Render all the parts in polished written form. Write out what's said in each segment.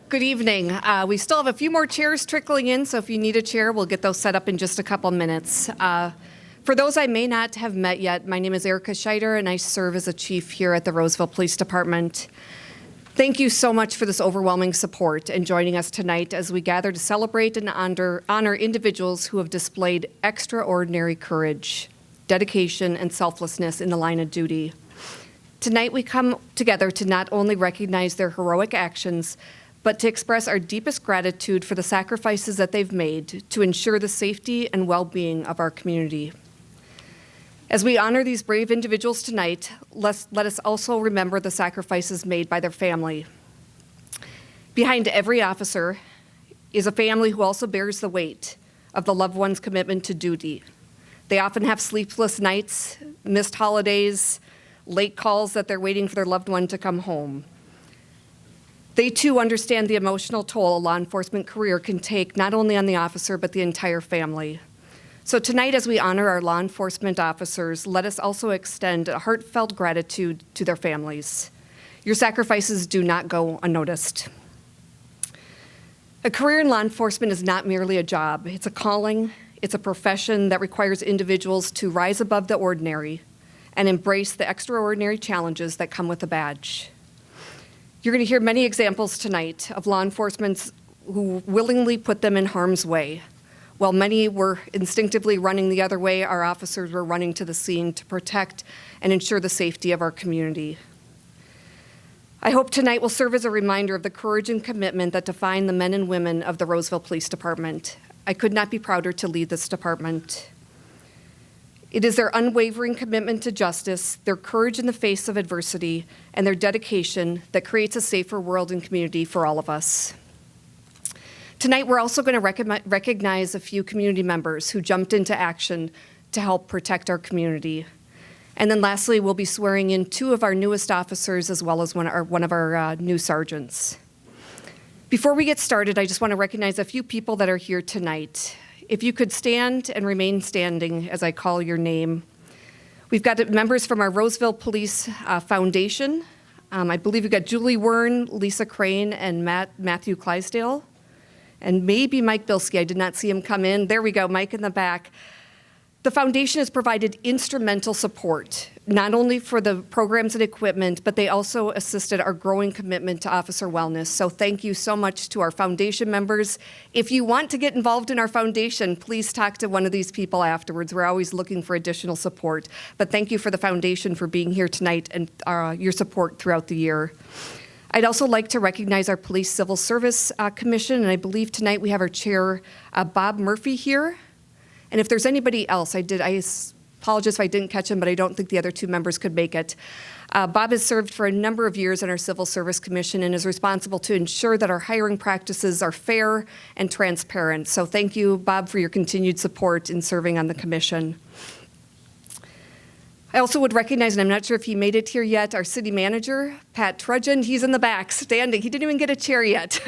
Good evening. We still have a few more chairs trickling in, so if you need a chair, we'll get those set up in just a couple minutes. For those I may not have met yet, my name is Erica Scheider, and I serve as a chief here at the Roseville Police Department. Thank you so much for this overwhelming support and joining us tonight as we gather to celebrate and honor individuals who have displayed extraordinary courage, dedication, and selflessness in the line of duty. Tonight we come together to not only recognize their heroic actions, but to express our deepest gratitude for the sacrifices that they've made to ensure the safety and well-being of our community. As we honor these brave individuals tonight, let us also remember the sacrifices made by their family. Behind every officer is a family who also bears the weight of the loved one's commitment to duty. They often have sleepless nights, missed holidays, late calls that they're waiting for their loved one to come home. They too understand the emotional toll a law enforcement career can take not only on the officer, but the entire family. So tonight, as we honor our law enforcement officers, let us also extend a heartfelt gratitude to their families. Your sacrifices do not go unnoticed. A career in law enforcement is not merely a job. It's a calling. It's a profession that requires individuals to rise above the ordinary and embrace the extraordinary challenges that come with a badge. You're going to hear many examples tonight of law enforcement who willingly put them in harm's way. While many were instinctively running the other way, our officers were running to the scene to protect and ensure the safety of our community. I hope tonight will serve as a reminder of the courage and commitment that define the men and women of the Roseville Police Department. I could not be prouder to lead this department. It is their unwavering commitment to justice, their courage in the face of adversity, and their dedication that creates a safer world and community for all of us. Tonight, we're also going to recognize a few community members who jumped into action to help protect our community. And then lastly, we'll be swearing in two of our newest officers as well as one of our new sergeants. Before we get started, I just want to recognize a few people that are here tonight. If you could stand and remain standing as I call your name. We've got members from our Roseville Police Foundation. I believe we've got Julie Wern, Lisa Crane, and Matthew Clydesdale. And maybe Mike Bilski. I did not see him come in. There we go, Mike in the back. The foundation has provided instrumental support, not only for the programs and equipment, but they also assisted our growing commitment to officer wellness. So thank you so much to our foundation members. If you want to get involved in our foundation, please talk to one of these people afterwards. We're always looking for additional support. But thank you for the foundation for being here tonight and your support throughout the year. I'd also like to recognize our Police Civil Service Commission, and I believe tonight we have our chair, Bob Murphy, here. And if there's anybody else, I apologize if I didn't catch him, but I don't think the other two members could make it. Bob has served for a number of years on our Civil Service Commission and is responsible to ensure that our hiring practices are fair and transparent. So thank you, Bob, for your continued support in serving on the commission. I also would recognize, and I'm not sure if he made it here yet, our city manager, Pat Trudgeon. He's in the back, standing. He didn't even get a chair yet.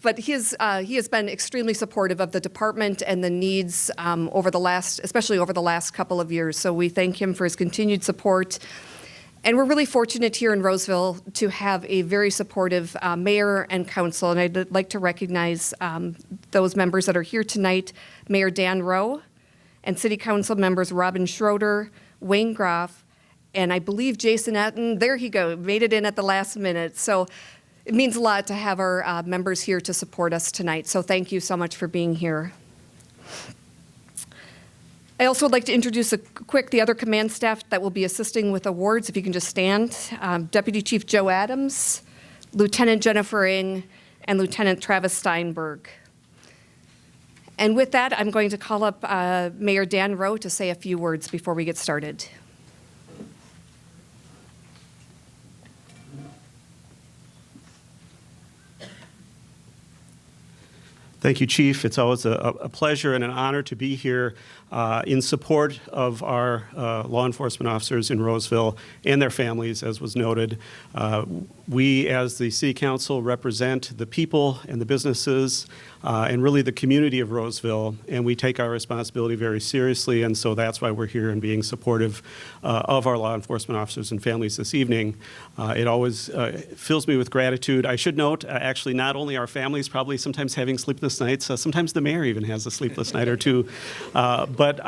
But he has been extremely supportive of the department and the needs especially over the last couple of years. So we thank him for his continued support. And we're really fortunate here in Roseville to have a very supportive mayor and council. And I'd like to recognize those members that are here tonight, Mayor Dan Rowe, and City Council members Robin Schroeder, Wayne Groff, and I believe Jason Etten. There he go, made it in at the last minute. So it means a lot to have our members here to support us tonight. So thank you so much for being here. I also would like to introduce the other command staff that will be assisting with awards, if you can just stand. Deputy Chief Joe Adams, Lieutenant Jennifer Ng, and Lieutenant Travis Steinberg. And with that, I'm going to call up Mayor Dan Rowe to say a few words before we get started. Thank you, Chief. It's always a pleasure and an honor to be here in support of our law enforcement officers in Roseville and their families, as was noted. We, as the City Council, represent the people and the businesses and really the community of Roseville, and we take our responsibility very seriously, and so that's why we're here and being supportive of our law enforcement officers and families this evening. It always fills me with gratitude. I should note, actually, not only our families probably sometimes having sleepless nights, sometimes the mayor even has a sleepless night or two, but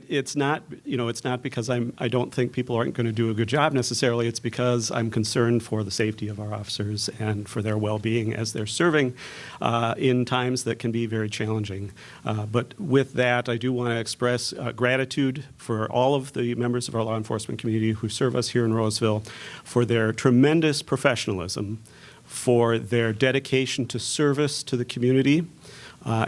it's not, it's not because I don't think people aren't going to do a good job necessarily. It's because I'm concerned for the safety of our officers and for their well-being as they're serving in times that can be very challenging. But with that, I do want to express gratitude for all of the members of our law enforcement community who serve us here in Roseville for their tremendous professionalism, for their dedication to service to the community,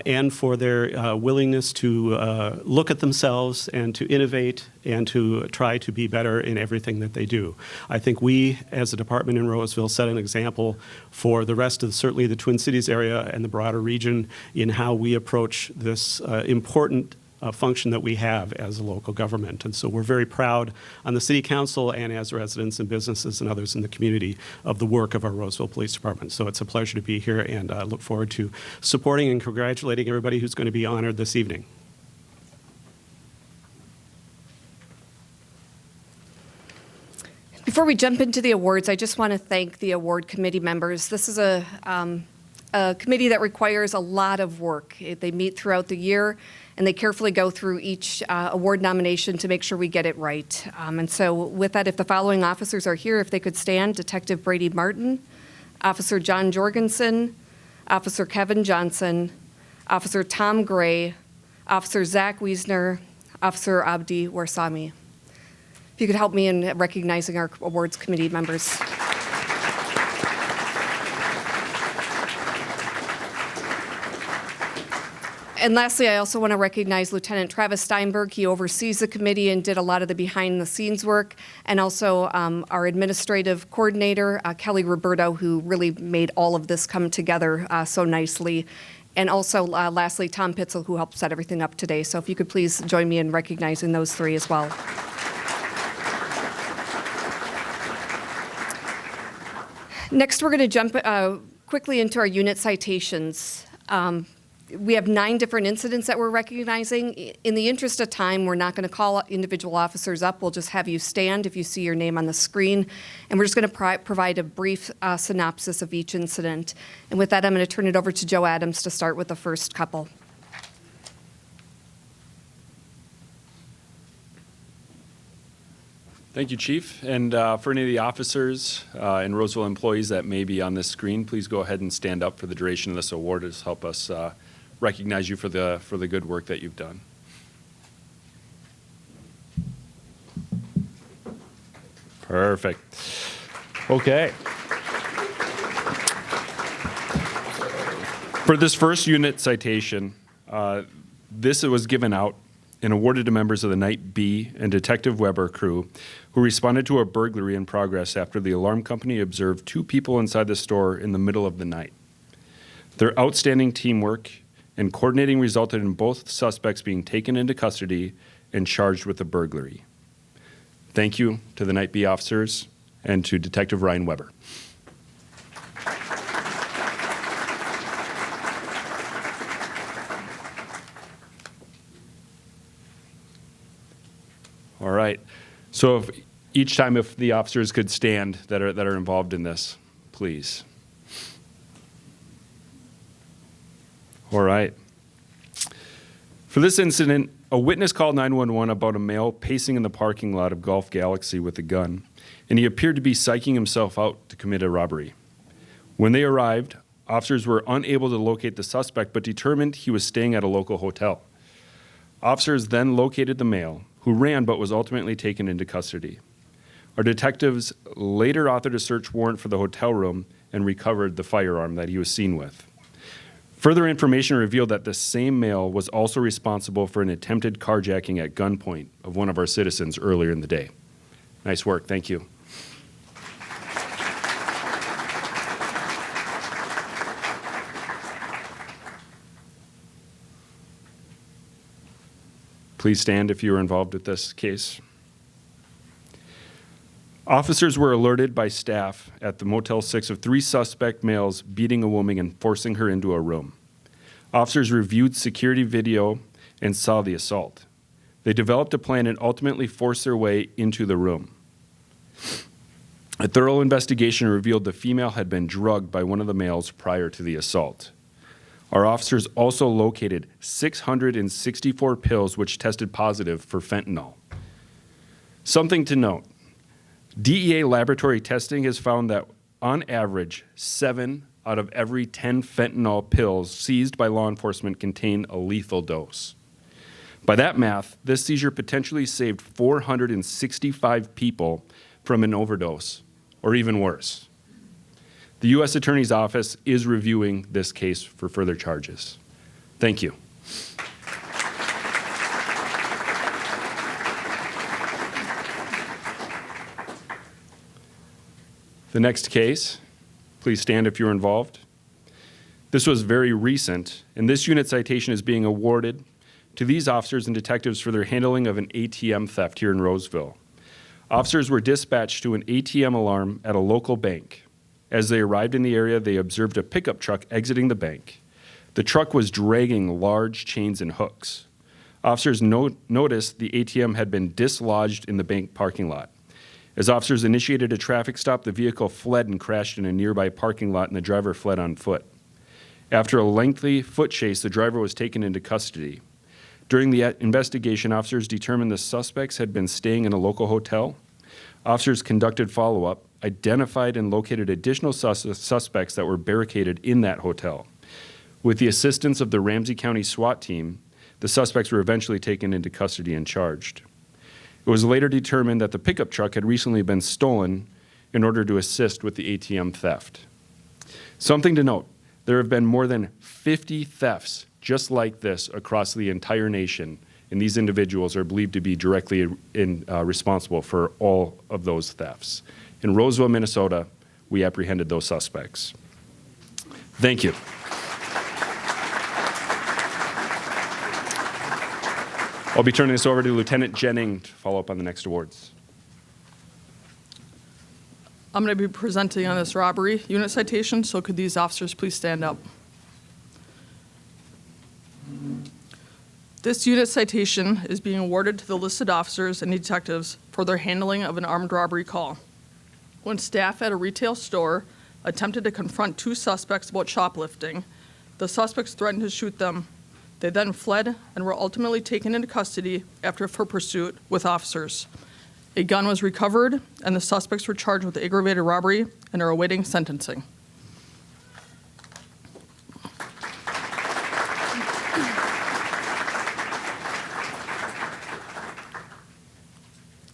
and for their willingness to look at themselves and to innovate and to try to be better in everything that they do. I think we, as a department in Roseville, set an example for the rest of certainly the Twin Cities area and the broader region in how we approach this important function that we have as a local government. And so we're very proud on the City Council and as residents and businesses and others in the community of the work of our Roseville Police Department. So it's a pleasure to be here, and I look forward to supporting and congratulating everybody who's going to be honored this evening. Before we jump into the awards, I just want to thank the award committee members. This is a committee that requires a lot of work. They meet throughout the year, and they carefully go through each award nomination to make sure we get it right. And so with that, if the following officers are here, if they could stand: Detective Brady Martin, Officer John Jorgensen, Officer Kevin Johnson, Officer Tom Gray, Officer Zach Wiesner, Officer Abdi Warsami. If you could help me in recognizing our awards committee members. And lastly, I also want to recognize Lieutenant Travis Steinberg. He oversees the committee and did a lot of the behind-the-scenes work, and also our administrative coordinator, Kelly Roberto, who really made all of this come together so nicely. And also, lastly, Tom Pitzel, who helped set everything up today. So if you could please join me in recognizing those three as well. Next, we're going to jump quickly into our unit citations. We have 9 different incidents that we're recognizing. In the interest of time, we're not going to call individual officers up. We'll just have you stand if you see your name on the screen. And we're just going to provide a brief synopsis of each incident. And with that, I'm going to turn it over to Joe Adams to start with the first couple. Thank you, Chief. And for any of the officers and Roseville employees that may be on this screen, please go ahead and stand up for the duration of this award to help us recognize you for the good work that you've done. Perfect. Okay. For this first unit citation, this was given out and awarded to members of the Night B and Detective Weber crew who responded to a burglary in progress after the alarm company observed 2 people inside the store in the middle of the night. Their outstanding teamwork and coordinating resulted in both suspects being taken into custody and charged with the burglary. Thank you to the Night B officers and to Detective Ryan Weber. All right. So if the officers could stand that are involved in this, please. All right. For this incident, a witness called 911 about a male pacing in the parking lot of Golf Galaxy with a gun, and he appeared to be psyching himself out to commit a robbery. When they arrived, officers were unable to locate the suspect, but determined he was staying at a local hotel. Officers then located the male, who ran but was ultimately taken into custody. Our detectives later authored a search warrant for the hotel room and recovered the firearm that he was seen with. Further information revealed that the same male was also responsible for an attempted carjacking at gunpoint of one of our citizens earlier in the day. Nice work, thank you. Please stand if you were involved with this case. Officers were alerted by staff at the Motel 6 of 3 suspect males beating a woman and forcing her into a room. Officers reviewed security video and saw the assault. They developed a plan and ultimately forced their way into the room. A thorough investigation revealed the female had been drugged by one of the males prior to the assault. Our officers also located 664 pills which tested positive for fentanyl. Something to note, DEA laboratory testing has found that on average, 7 out of every 10 fentanyl pills seized by law enforcement contain a lethal dose. By that math, this seizure potentially saved 465 people from an overdose, or even worse. The U.S. Attorney's Office is reviewing this case for further charges. Thank you. The next case, please stand if you're involved. This was very recent, and this unit citation is being awarded to these officers and detectives for their handling of an ATM theft here in Roseville. Officers were dispatched to an ATM alarm at a local bank. As they arrived in the area, they observed a pickup truck exiting the bank. The truck was dragging large chains and hooks. Officers noticed the ATM had been dislodged in the bank parking lot. As officers initiated a traffic stop, the vehicle fled and crashed in a nearby parking lot, and the driver fled on foot. After a lengthy foot chase, the driver was taken into custody. During the investigation, officers determined the suspects had been staying in a local hotel. Officers conducted follow-up, identified and located additional suspects that were barricaded in that hotel. With the assistance of the Ramsey County SWAT team, the suspects were eventually taken into custody and charged. It was later determined that the pickup truck had recently been stolen in order to assist with the ATM theft. Something to note, there have been more than 50 thefts just like this across the entire nation, and these individuals are believed to be directly responsible for all of those thefts. In Roseville, Minnesota, we apprehended those suspects. Thank you. I'll be turning this over to Lieutenant Jennings to follow up on the next awards. I'm going to be presenting on this robbery unit citation, so could these officers please stand up? This unit citation is being awarded to the listed officers and detectives for their handling of an armed robbery call. When staff at a retail store attempted to confront 2 suspects about shoplifting, the suspects threatened to shoot them. They then fled and were ultimately taken into custody after a foot pursuit with officers. A gun was recovered, and the suspects were charged with aggravated robbery and are awaiting sentencing.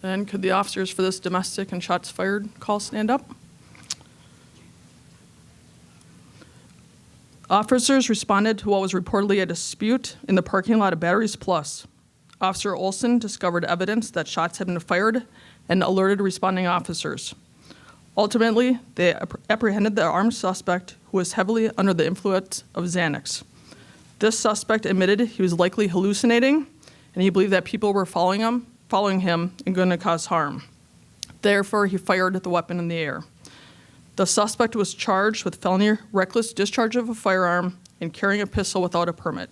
And could the officers for this domestic and shots fired call stand up? Officers responded to what was reportedly a dispute in the parking lot of Batteries Plus. Officer Olson discovered evidence that shots had been fired and alerted responding officers. Ultimately, they apprehended the armed suspect who was heavily under the influence of Xanax. This suspect admitted he was likely hallucinating, and he believed that people were following him and going to cause harm. Therefore, he fired the weapon in the air. The suspect was charged with felony reckless discharge of a firearm and carrying a pistol without a permit.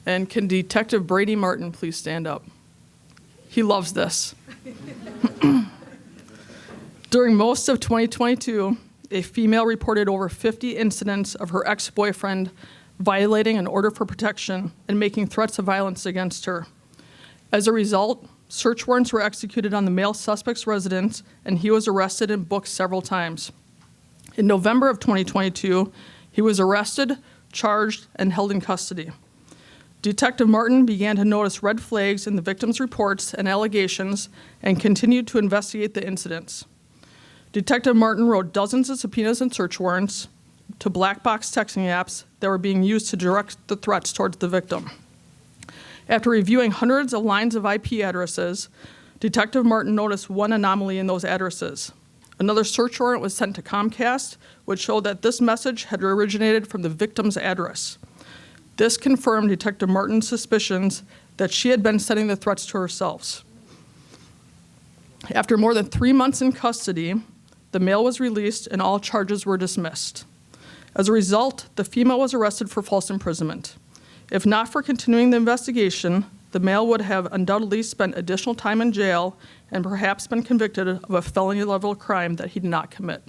And can Detective Brady Martin please stand up? He loves this. During most of 2022, a female reported over 50 incidents of her ex-boyfriend violating an order for protection and making threats of violence against her. As a result, search warrants were executed on the male suspect's residence, and he was arrested and booked several times. In November of 2022, he was arrested, charged, and held in custody. Detective Martin began to notice red flags in the victim's reports and allegations and continued to investigate the incidents. Detective Martin wrote dozens of subpoenas and search warrants to black box texting apps that were being used to direct the threats towards the victim. After reviewing hundreds of lines of IP addresses, Detective Martin noticed one anomaly in those addresses. Another search warrant was sent to Comcast, which showed that this message had originated from the victim's address. This confirmed Detective Martin's suspicions that she had been sending the threats to herself. After more than 3 months in custody, the male was released and all charges were dismissed. As a result, the female was arrested for false imprisonment. If not for continuing the investigation, the male would have undoubtedly spent additional time in jail and perhaps been convicted of a felony-level crime that he did not commit.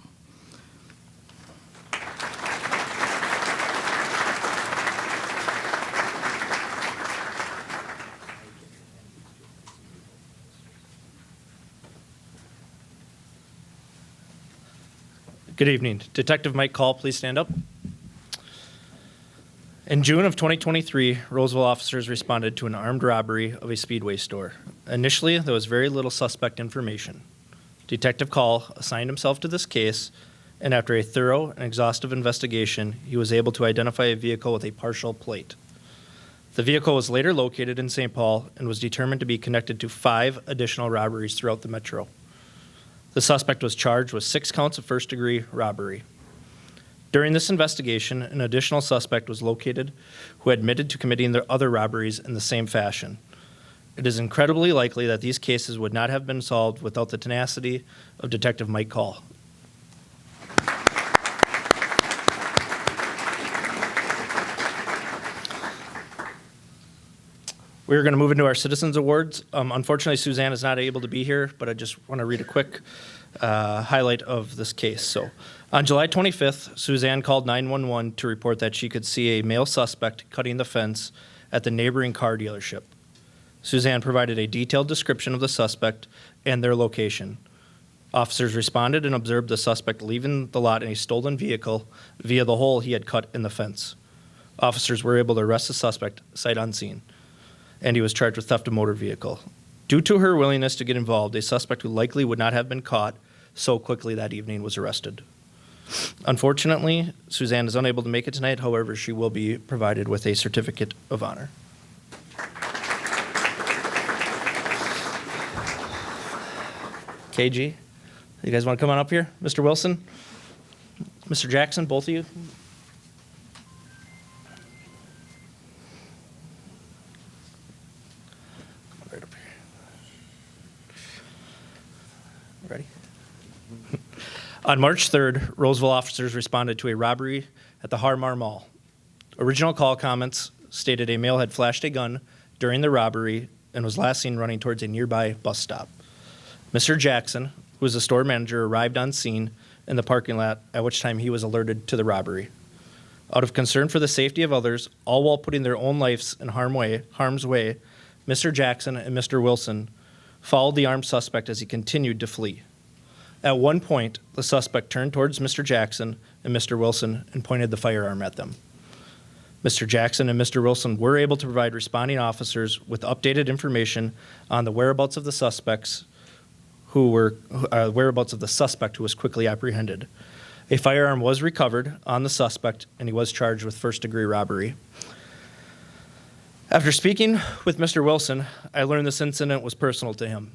Good evening. Detective Mike Call, please stand up. In June of 2023, Roseville officers responded to an armed robbery of a Speedway store. Initially, there was very little suspect information. Detective Call assigned himself to this case, and after a thorough and exhaustive investigation, he was able to identify a vehicle with a partial plate. The vehicle was later located in St. Paul and was determined to be connected to 5 additional robberies throughout the metro. The suspect was charged with 6 counts of first-degree robbery. During this investigation, an additional suspect was located who admitted to committing the other robberies in the same fashion. It is incredibly likely that these cases would not have been solved without the tenacity of Detective Mike Call. We're going to move into our Citizens Awards. Unfortunately, Suzanne is not able to be here, but I just want to read a quick highlight of this case. So, on July 25th, Suzanne called 911 to report that she could see a male suspect cutting the fence at the neighboring car dealership. Suzanne provided a detailed description of the suspect and their location. Officers responded and observed the suspect leaving the lot in a stolen vehicle via the hole he had cut in the fence. Officers were able to arrest the suspect sight unseen, and he was charged with theft of motor vehicle. Due to her willingness to get involved, a suspect who likely would not have been caught so quickly that evening was arrested. Unfortunately, Suzanne is unable to make it tonight. However, she will be provided with a certificate of honor. KG, you guys want to come on up here? Mr. Wilson? Mr. Jackson, both of you? Right up here. Ready? On March 3rd, Roseville officers responded to a robbery at the Harmar Mall. Original call comments stated a male had flashed a gun during the robbery and was last seen running towards a nearby bus stop. Mr. Jackson, who was the store manager, arrived on scene in the parking lot, at which time he was alerted to the robbery. Out of concern for the safety of others, all while putting their own lives in harm's way, Mr. Jackson and Mr. Wilson followed the armed suspect as he continued to flee. At one point, the suspect turned towards Mr. Jackson and Mr. Wilson and pointed the firearm at them. Mr. Jackson and Mr. Wilson were able to provide responding officers with updated information on the whereabouts of the suspect who was quickly apprehended. A firearm was recovered on the suspect, and he was charged with first-degree robbery. After speaking with Mr. Wilson, I learned this incident was personal to him.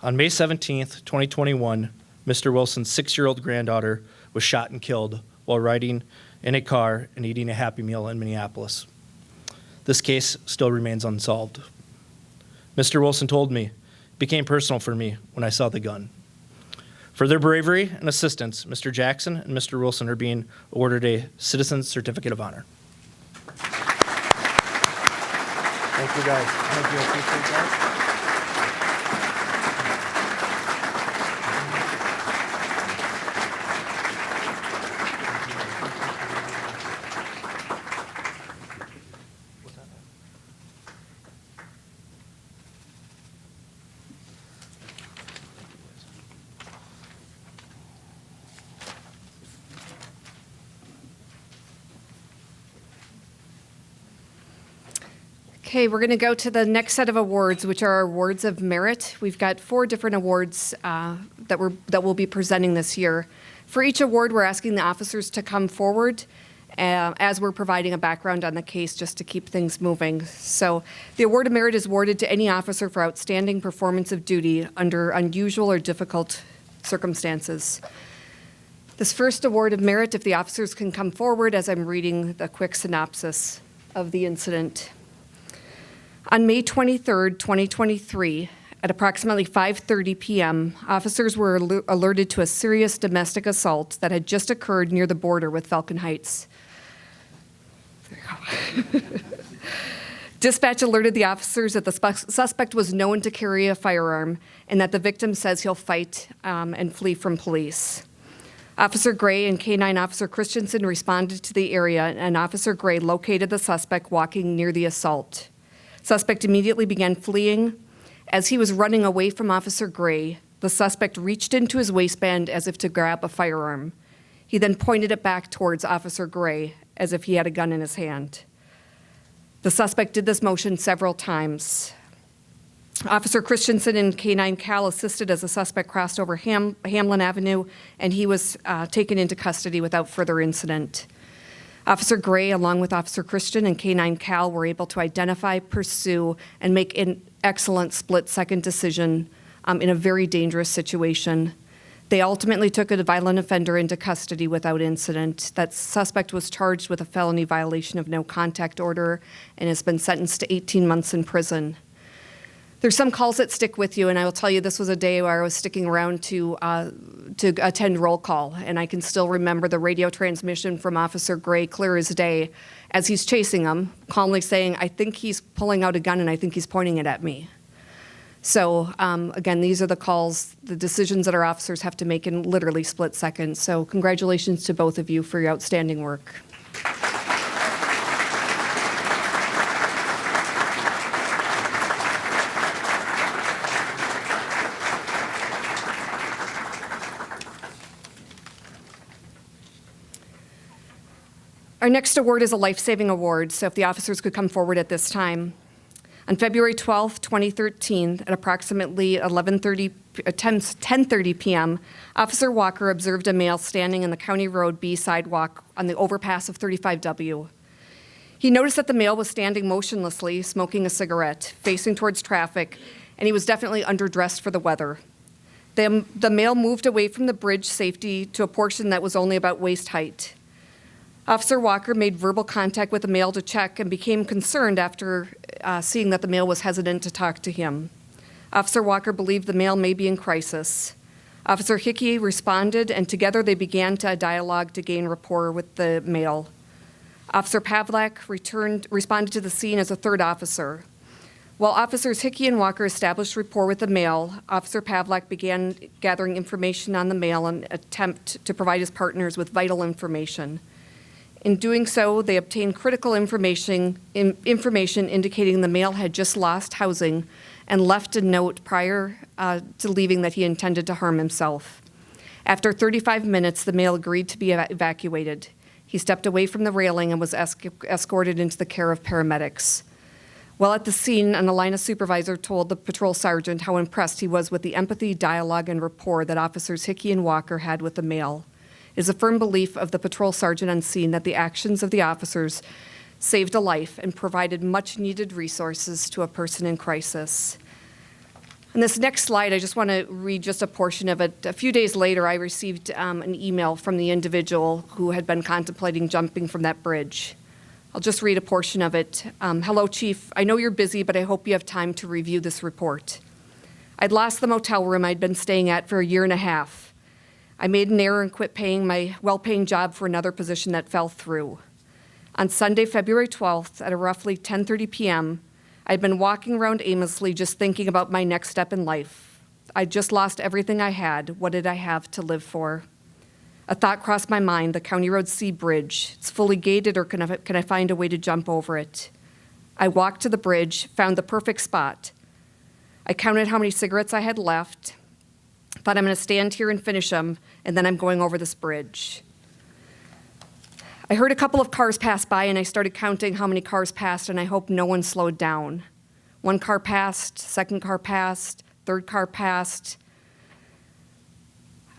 On May 17th, 2021, Mr. Wilson's 6-year-old granddaughter was shot and killed while riding in a car and eating a Happy Meal in Minneapolis. This case still remains unsolved. Mr. Wilson told me, it became personal for me when I saw the gun. For their bravery and assistance, Mr. Jackson and Mr. Wilson are being awarded a Citizen's Certificate of Honor. Thank you, guys. Thank you. I appreciate that. Okay, we're going to go to the next set of awards, which are our awards of merit. We've got 4 different awards that we'll be presenting this year. For each award, we're asking the officers to come forward as we're providing a background on the case just to keep things moving. So the award of merit is awarded to any officer for outstanding performance of duty under unusual or difficult circumstances. This first award of merit, if the officers can come forward as I'm reading the quick synopsis of the incident. On May 23rd, 2023, At approximately 5:30 p.m., officers were alerted to a serious domestic assault that had just occurred near the border with Falcon Heights. Dispatch alerted the officers that the suspect was known to carry a firearm and that the victim says he'll fight and flee from police. Officer Gray and K-9 Officer Christensen responded to the area, and Officer Gray located the suspect walking near the assault. Suspect immediately began fleeing. As he was running away from Officer Gray, the suspect reached into his waistband as if to grab a firearm. He then pointed it back towards Officer Gray as if he had a gun in his hand. The suspect did this motion several times. Officer Christensen and K-9 Cal assisted as the suspect crossed over Hamlin Avenue, and he was taken into custody without further incident. Officer Gray, along with Officer Christian and K-9 Cal, were able to identify, pursue, and make an excellent split-second decision in a very dangerous situation. They ultimately took a violent offender into custody without incident. That suspect was charged with a felony violation of no contact order and has been sentenced to 18 months in prison. There's some calls that stick with you, and I will tell you this was a day where I was sticking around to attend roll call, and I can still remember the radio transmission from Officer Gray clear as day as he's chasing him, calmly saying, "I think he's pulling out a gun and I think he's pointing it at me." So again, these are the calls, the decisions that our officers have to make in literally split seconds. So congratulations to both of you for your outstanding work. Our next award is a life-saving award, so if the officers could come forward at this time. On February 12, 2013, at approximately 10:30 p.m., Officer Walker observed a male standing in the County Road B sidewalk on the overpass of 35W. He noticed that the male was standing motionlessly, smoking a cigarette, facing towards traffic, and he was definitely underdressed for the weather. The male moved away from the bridge safety to a portion that was only about waist height. Officer Walker made verbal contact with the male to check and became concerned after seeing that the male was hesitant to talk to him. Officer Walker believed the male may be in crisis. Officer Hickey responded, and together they began to dialogue to gain rapport with the male. Officer Pavlak responded to the scene as a third officer. While Officers Hickey and Walker established rapport with the male, Officer Pavlak began gathering information on the male and attempt to provide his partners with vital information. In doing so, they obtained critical information indicating the male had just lost housing and left a note prior to leaving that he intended to harm himself. After 35 minutes, the male agreed to be evacuated. He stepped away from the railing and was escorted into the care of paramedics. While at the scene, an Alina supervisor told the patrol sergeant how impressed he was with the empathy, dialogue, and rapport that Officers Hickey and Walker had with the male. It is a firm belief of the patrol sergeant on scene that the actions of the officers saved a life and provided much-needed resources to a person in crisis. On this next slide, I just want to read just a portion of it. A few days later, I received an email from the individual who had been contemplating jumping from that bridge. I'll just read a portion of it. Hello, Chief. I know you're busy, but I hope you have time to review this report. I'd lost the motel room I'd been staying at for a year and a half. I made an error and quit paying my well-paying job for another position that fell through. On Sunday, February 12th, at roughly 10:30 p.m., I'd been walking around aimlessly just thinking about my next step in life. I'd just lost everything I had. What did I have to live for? A thought crossed my mind, the County Road C bridge. It's fully gated, or can I find a way to jump over it? I walked to the bridge, found the perfect spot. I counted how many cigarettes I had left, thought I'm going to stand here and finish them, and then I'm going over this bridge. I heard a couple of cars pass by, and I started counting how many cars passed, and I hoped no one slowed down. One car passed, second car passed, third car passed.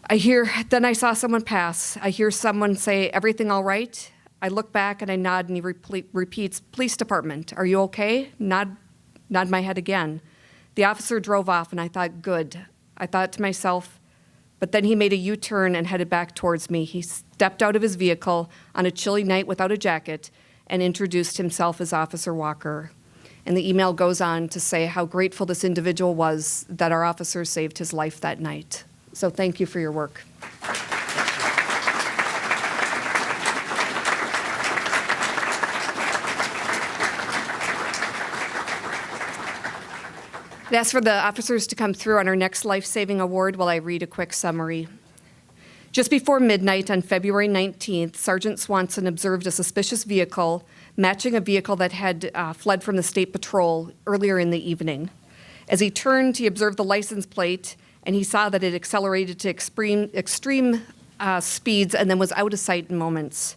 Then I saw someone pass. I hear someone say, "Everything all right?" I look back and I nod, and he repeats, "Police department, are you okay?" Nod my head again. The officer drove off, and I thought, good. I thought to myself, but then he made a U-turn and headed back towards me. He stepped out of his vehicle on a chilly night without a jacket and introduced himself as Officer Walker. And the email goes on to say how grateful this individual was that our officers saved his life that night. So thank you for your work. I'd ask for the officers to come through on our next life-saving award while I read a quick summary. Just before midnight on February 19th, Sergeant Swanson observed a suspicious vehicle matching a vehicle that had fled from the State Patrol earlier in the evening. As he turned, he observed the license plate, and he saw that it accelerated to extreme speeds and then was out of sight in moments.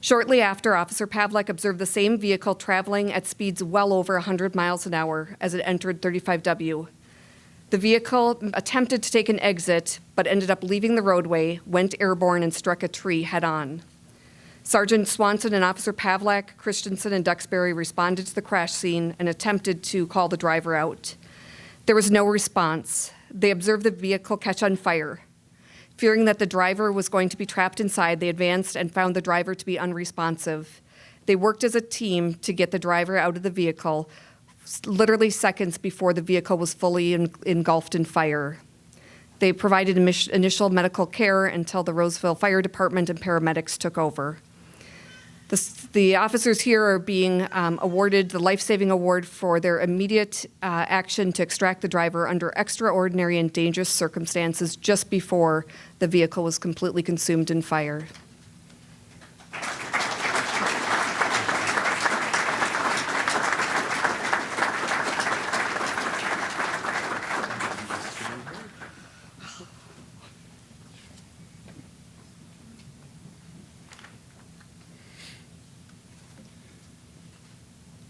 Shortly after, Officer Pavlik observed the same vehicle traveling at speeds well over 100 miles an hour as it entered 35W. The vehicle attempted to take an exit, but ended up leaving the roadway, went airborne, and struck a tree head-on. Sergeant Swanson and Officer Pavlik, Christensen, and Duxbury responded to the crash scene and attempted to call the driver out. There was no response. They observed the vehicle catch on fire. Fearing that the driver was going to be trapped inside, they advanced and found the driver to be unresponsive. They worked as a team to get the driver out of the vehicle, literally seconds before the vehicle was fully engulfed in fire. They provided initial medical care until the Roseville Fire Department and paramedics took over. The officers here are being awarded the life-saving award for their immediate action to extract the driver under extraordinary and dangerous circumstances just before the vehicle was completely consumed in fire.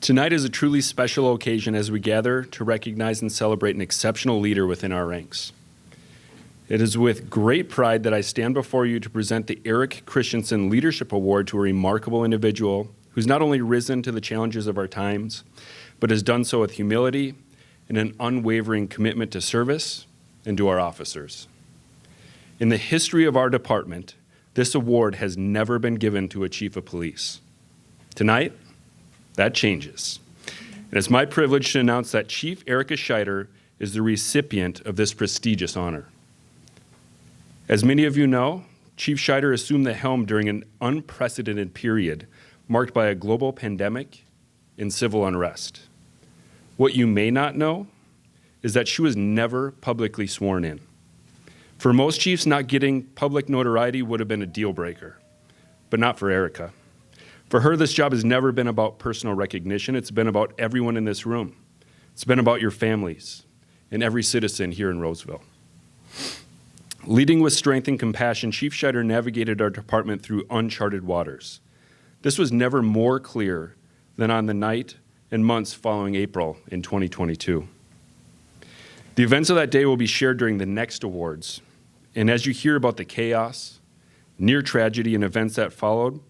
Tonight is a truly special occasion as we gather to recognize and celebrate an exceptional leader within our ranks. It is with great pride that I stand before you to present the Eric Christensen Leadership Award to a remarkable individual who's not only risen to the challenges of our times, but has done so with humility and an unwavering commitment to service and to our officers. In the history of our department, this award has never been given to a chief of police. Tonight, that changes. And it's my privilege to announce that Chief Erica Scheider is the recipient of this prestigious honor. As many of you know, Chief Scheider assumed the helm during an unprecedented period marked by a global pandemic and civil unrest. What you may not know is that she was never publicly sworn in. For most chiefs, not getting public notoriety would have been a deal breaker, but not for Erica. For her, this job has never been about personal recognition. It's been about everyone in this room. It's been about your families and every citizen here in Roseville. Leading with strength and compassion, Chief Scheider navigated our department through uncharted waters. This was never more clear than on the night and months following April in 2022. The events of that day will be shared during the next awards. And as you hear about the chaos, near tragedy, and events that followed,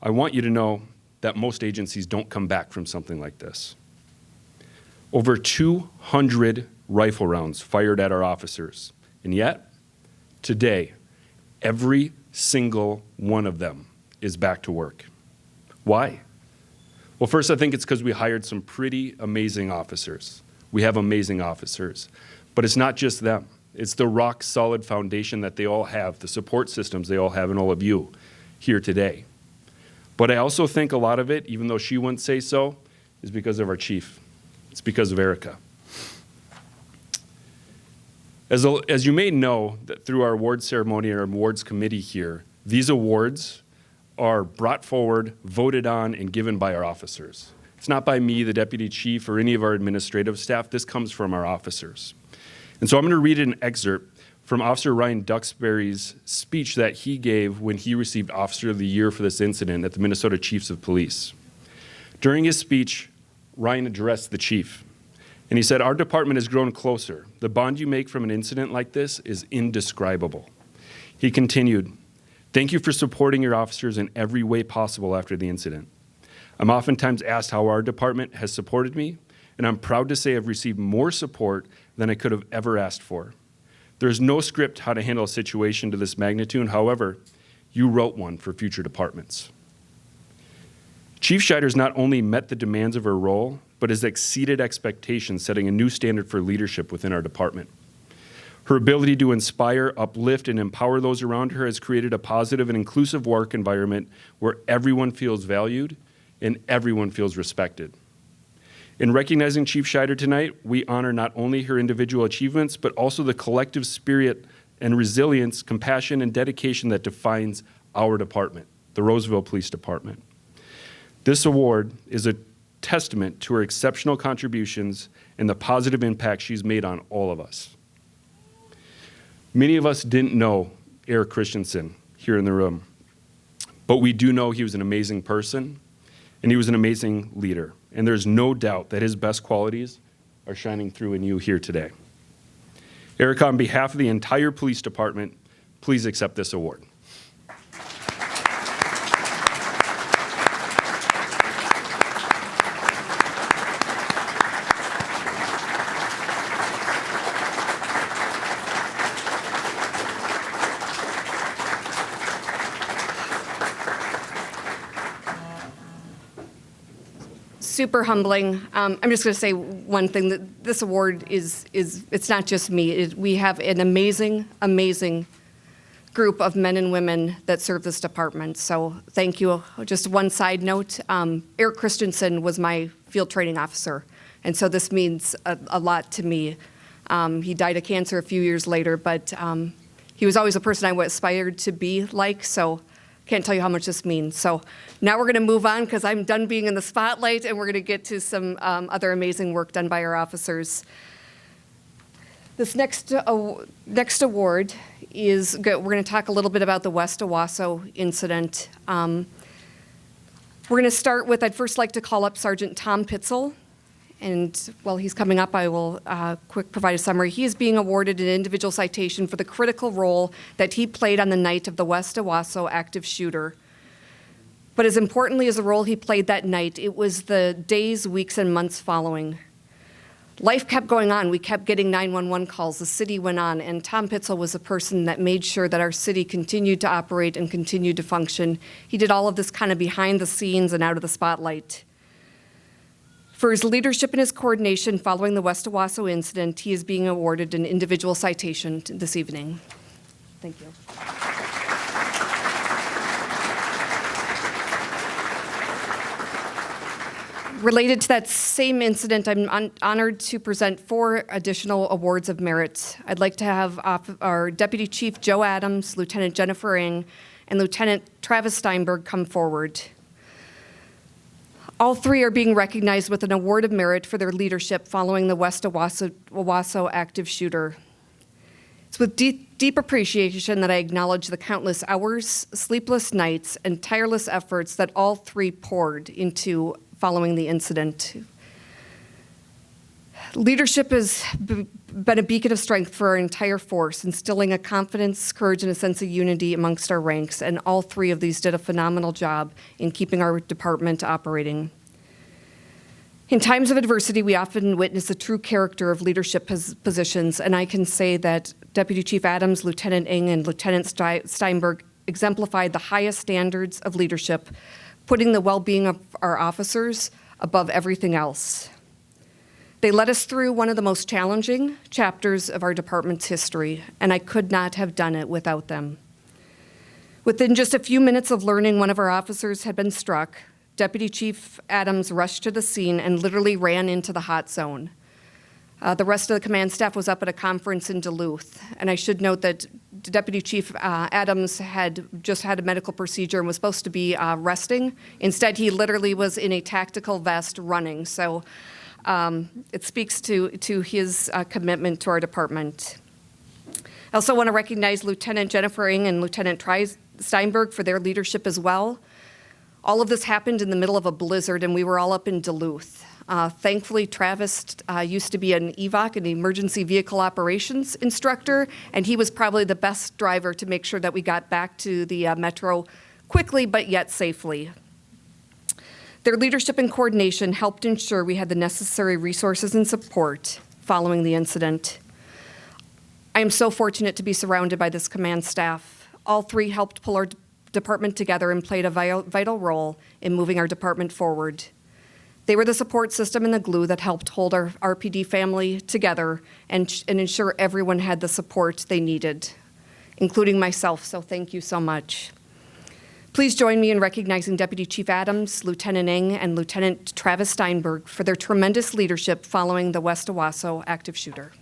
I want you to know that most agencies don't come back from something like this. Over 200 rifle rounds fired at our officers, and yet, today, every single one of them is back to work. Why? Well, first, I think it's because we hired some pretty amazing officers. We have amazing officers, but it's not just them. It's the rock-solid foundation that they all have, the support systems they all have, and all of you here today. But I also think a lot of it, even though she wouldn't say so, is because of our chief. It's because of Erica. As you may know, that through our awards ceremony and our awards committee here, these awards are brought forward, voted on, and given by our officers. It's not by me, the deputy chief, or any of our administrative staff. This comes from our officers. And so I'm going to read an excerpt from Officer Ryan Duxbury's speech that he gave when he received Officer of the Year for this incident at the Minnesota Chiefs of Police. During his speech, Ryan addressed the chief, and he said, "Our department has grown closer. The bond you make from an incident like this is indescribable." He continued, "Thank you for supporting your officers in every way possible after the incident. I'm oftentimes asked how our department has supported me, and I'm proud to say I've received more support than I could have ever asked for. There's no script how to handle a situation to this magnitude. However, you wrote one for future departments." Chief Scheider's not only met the demands of her role, but has exceeded expectations, setting a new standard for leadership within our department. Her ability to inspire, uplift, and empower those around her has created a positive and inclusive work environment where everyone feels valued and everyone feels respected. In recognizing Chief Scheider tonight, we honor not only her individual achievements, but also the collective spirit and resilience, compassion, and dedication that defines our department, the Roseville Police Department. This award is a testament to her exceptional contributions and the positive impact she's made on all of us. Many of us didn't know Eric Christensen here in the room, but we do know he was an amazing person and he was an amazing leader. And there's no doubt that his best qualities are shining through in you here today. Eric, on behalf of the entire police department, please accept this award. Super humbling. I'm just going to say one thing, that this award is it's not just me. We have an amazing group of men and women that serve this department. So thank you. Just one side note, Eric Christensen was my field training officer. And so this means a lot to me. He died of cancer a few years later, but he was always a person I aspired to be like. So can't tell you how much this means. So now we're going to move on because I'm done being in the spotlight and we're going to get to some other amazing work done by our officers. This next award is good. We're going to talk a little bit about the West Owasso incident. We're going to start with, I'd first like to call up Sergeant Tom Pitzel. And while he's coming up, I will provide a summary. He is being awarded an individual citation for the critical role that he played on the night of the West Owasso active shooter. But as importantly as the role he played that night, it was the days, weeks, and months following. Life kept going on. We kept getting 911 calls. The city went on, and Tom Pitzel was a person that made sure that our city continued to operate and continued to function. He did all of this kind of behind the scenes and out of the spotlight. For his leadership and his coordination following the West Owasso incident, he is being awarded an individual citation this evening. Thank you. Related to that same incident, I'm honored to present 4 additional awards of merit. I'd like to have our Deputy Chief Joe Adams, Lieutenant Jennifer Ng, and Lieutenant Travis Steinberg come forward. All 3 are being recognized with an award of merit for their leadership following the West Owasso active shooter. It's with deep appreciation that I acknowledge the countless hours, sleepless nights, and tireless efforts that all 3 poured into following the incident. Leadership has been a beacon of strength for our entire force, instilling a confidence, courage, and a sense of unity amongst our ranks, and all 3 of these did a phenomenal job in keeping our department operating. In times of adversity, we often witness the true character of leadership positions, and I can say that Deputy Chief Adams, Lieutenant Ng, and Lieutenant Steinberg exemplified the highest standards of leadership, putting the well-being of our officers above everything else. They led us through one of the most challenging chapters of our department's history, and I could not have done it without them. Within just a few minutes of learning one of our officers had been struck, Deputy Chief Adams rushed to the scene and literally ran into the hot zone. The rest of the command staff was up at a conference in Duluth, and I should note that Deputy Chief Adams had just had a medical procedure and was supposed to be resting. Instead, he literally was in a tactical vest running. So it speaks to his commitment to our department. I also want to recognize Lieutenant Jennifer Ng and Lieutenant Steinberg for their leadership as well. All of this happened in the middle of a blizzard, and we were all up in Duluth. Thankfully, Travis used to be an EVOC, an emergency vehicle operations instructor, and he was probably the best driver to make sure that we got back to the metro quickly but yet safely. Their leadership and coordination helped ensure we had the necessary resources and support following the incident. I am so fortunate to be surrounded by this command staff. All 3 helped pull our department together and played a vital role in moving our department forward. They were the support system and the glue that helped hold our RPD family together and ensure everyone had the support they needed, including myself, so thank you so much. Please join me in recognizing Deputy Chief Adams, Lieutenant Ng, and Lieutenant Travis Steinberg for their tremendous leadership following the West Owasso active shooter.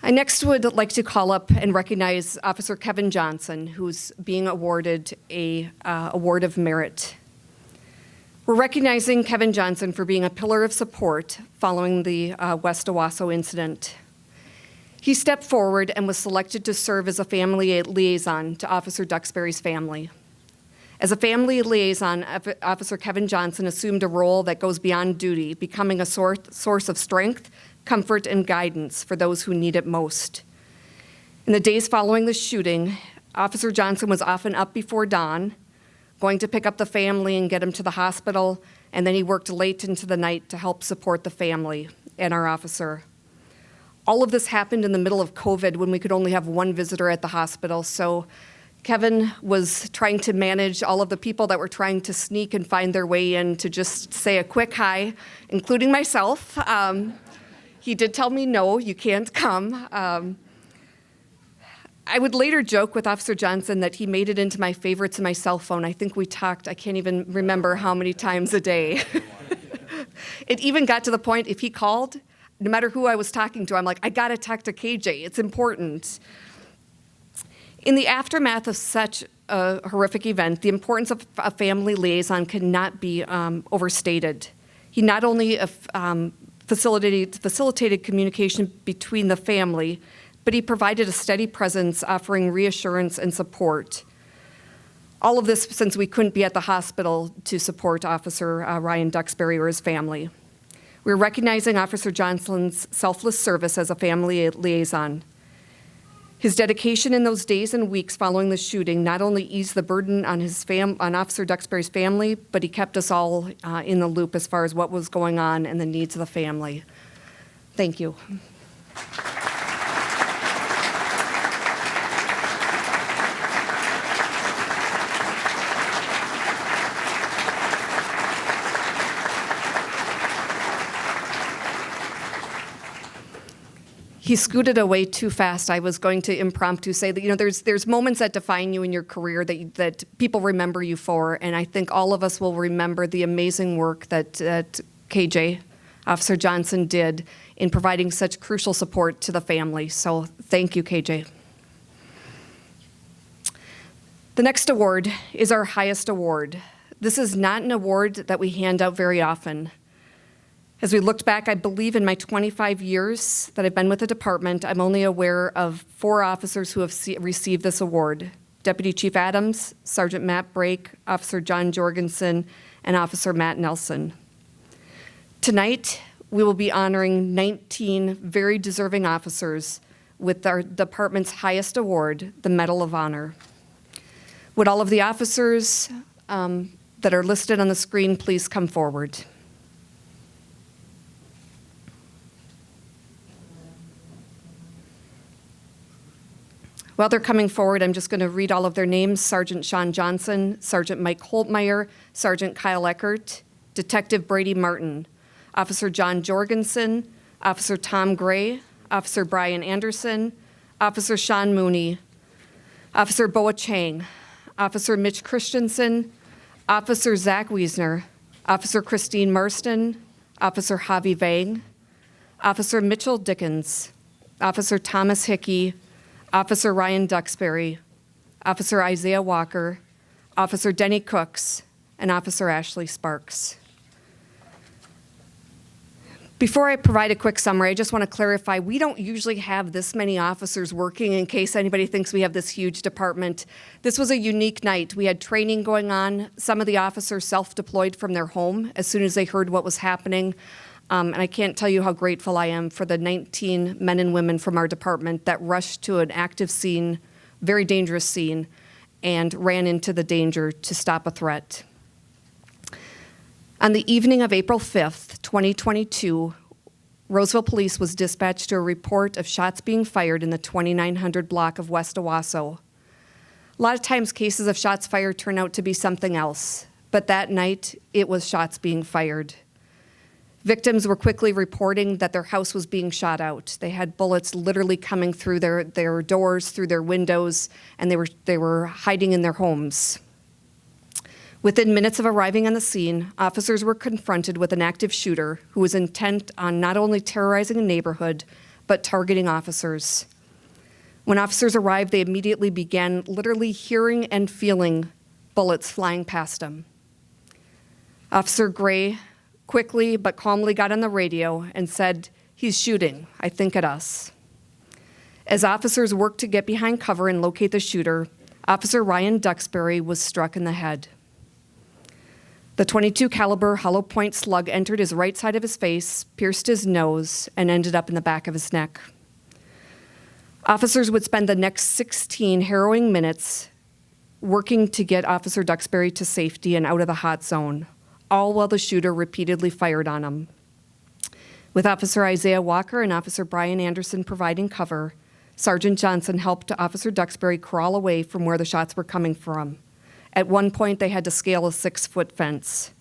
I next would like to call up and recognize Officer Kevin Johnson, who's being awarded a Award of Merit. We're recognizing Kevin Johnson for being a pillar of support following the West Owasso incident. He stepped forward and was selected to serve as a family liaison to Officer Duxbury's family. As a family liaison, Officer Kevin Johnson assumed a role that goes beyond duty, becoming a source of strength, comfort, and guidance for those who need it most. In the days following the shooting, Officer Johnson was often up before dawn, going to pick up the family and get them to the hospital, and then he worked late into the night to help support the family and our officer. All of this happened in the middle of COVID when we could only have one visitor at the hospital, so Kevin was trying to manage all of the people that were trying to sneak and find their way in to just say a quick hi, including myself. He did tell me, no, you can't come. I would later joke with Officer Johnson that he made it into my favorites in my cell phone. I think we talked, I can't even remember how many times a day. It even got to the point, if he called, no matter who I was talking to, I'm like, I gotta talk to KJ, it's important. In the aftermath of such a horrific event, the importance of a family liaison cannot be overstated. He not only facilitated communication between the family, but he provided a steady presence, offering reassurance and support. All of this since we couldn't be at the hospital to support Officer Ryan Duxbury or his family. We're recognizing Officer Johnson's selfless service as a family liaison. His dedication in those days and weeks following the shooting not only eased the burden on on Officer Duxbury's family, but he kept us all in the loop as far as what was going on and the needs of the family. Thank you. He scooted away too fast. I was going to impromptu say that, there's moments that define you in your career that people remember you for, and I think all of us will remember the amazing work that KJ, Officer Johnson, did in providing such crucial support to the family. So thank you, KJ. The next award is our highest award. This is not an award that we hand out very often. As we looked back, I believe in my 25 years that I've been with the department, I'm only aware of 4 officers who have received this award: Deputy Chief Adams, Sergeant Matt Brake, Officer John Jorgensen, and Officer Matt Nelson. Tonight, we will be honoring 19 very deserving officers with our department's highest award, the Medal of Honor. Would all of the officers that are listed on the screen please come forward? While they're coming forward, I'm just going to read all of their names: Sergeant Sean Johnson, Sergeant Mike Holtmeyer, Sergeant Kyle Eckert, Detective Brady Martin, Officer John Jorgensen, Officer Tom Gray, Officer Brian Anderson, Officer Sean Mooney, Officer Boa Chang, Officer Mitch Christensen, Officer Zach Wiesner, Officer Christine Marston, Officer Javi Vang, Officer Mitchell Dickens, Officer Thomas Hickey, Officer Ryan Duxbury, Officer Isaiah Walker, Officer Denny Cooks, and Officer Ashley Sparks. Before I provide a quick summary, I just want to clarify, we don't usually have this many officers working, in case anybody thinks we have this huge department. This was a unique night. We had training going on. Some of the officers self-deployed from their home as soon as they heard what was happening. And I can't tell you how grateful I am for the 19 men and women from our department that rushed to an active scene, very dangerous scene, and ran into the danger to stop a threat. On the evening of April 5th, 2022, Roseville Police was dispatched to a report of shots being fired in the 2900 block of West Owasso. A lot of times cases of shots fired turn out to be something else, but that night it was shots being fired. Victims were quickly reporting that their house was being shot out. They had bullets literally coming through their doors, through their windows, and they were hiding in their homes. Within minutes of arriving on the scene, officers were confronted with an active shooter who was intent on not only terrorizing a neighborhood, but targeting officers. When officers arrived, they immediately began literally hearing and feeling bullets flying past them. Officer Gray quickly but calmly got on the radio and said, "He's shooting, I think at us." As officers worked to get behind cover and locate the shooter, Officer Ryan Duxbury was struck in the head. The .22 caliber hollow point slug entered his right side of his face, pierced his nose, and ended up in the back of his neck. Officers would spend the next 16 harrowing minutes working to get Officer Duxbury to safety and out of the hot zone, all while the shooter repeatedly fired on him. With Officer Isaiah Walker and Officer Brian Anderson providing cover, Sergeant Johnson helped Officer Duxbury crawl away from where the shots were coming from. At one point, they had to scale a 6-foot fence.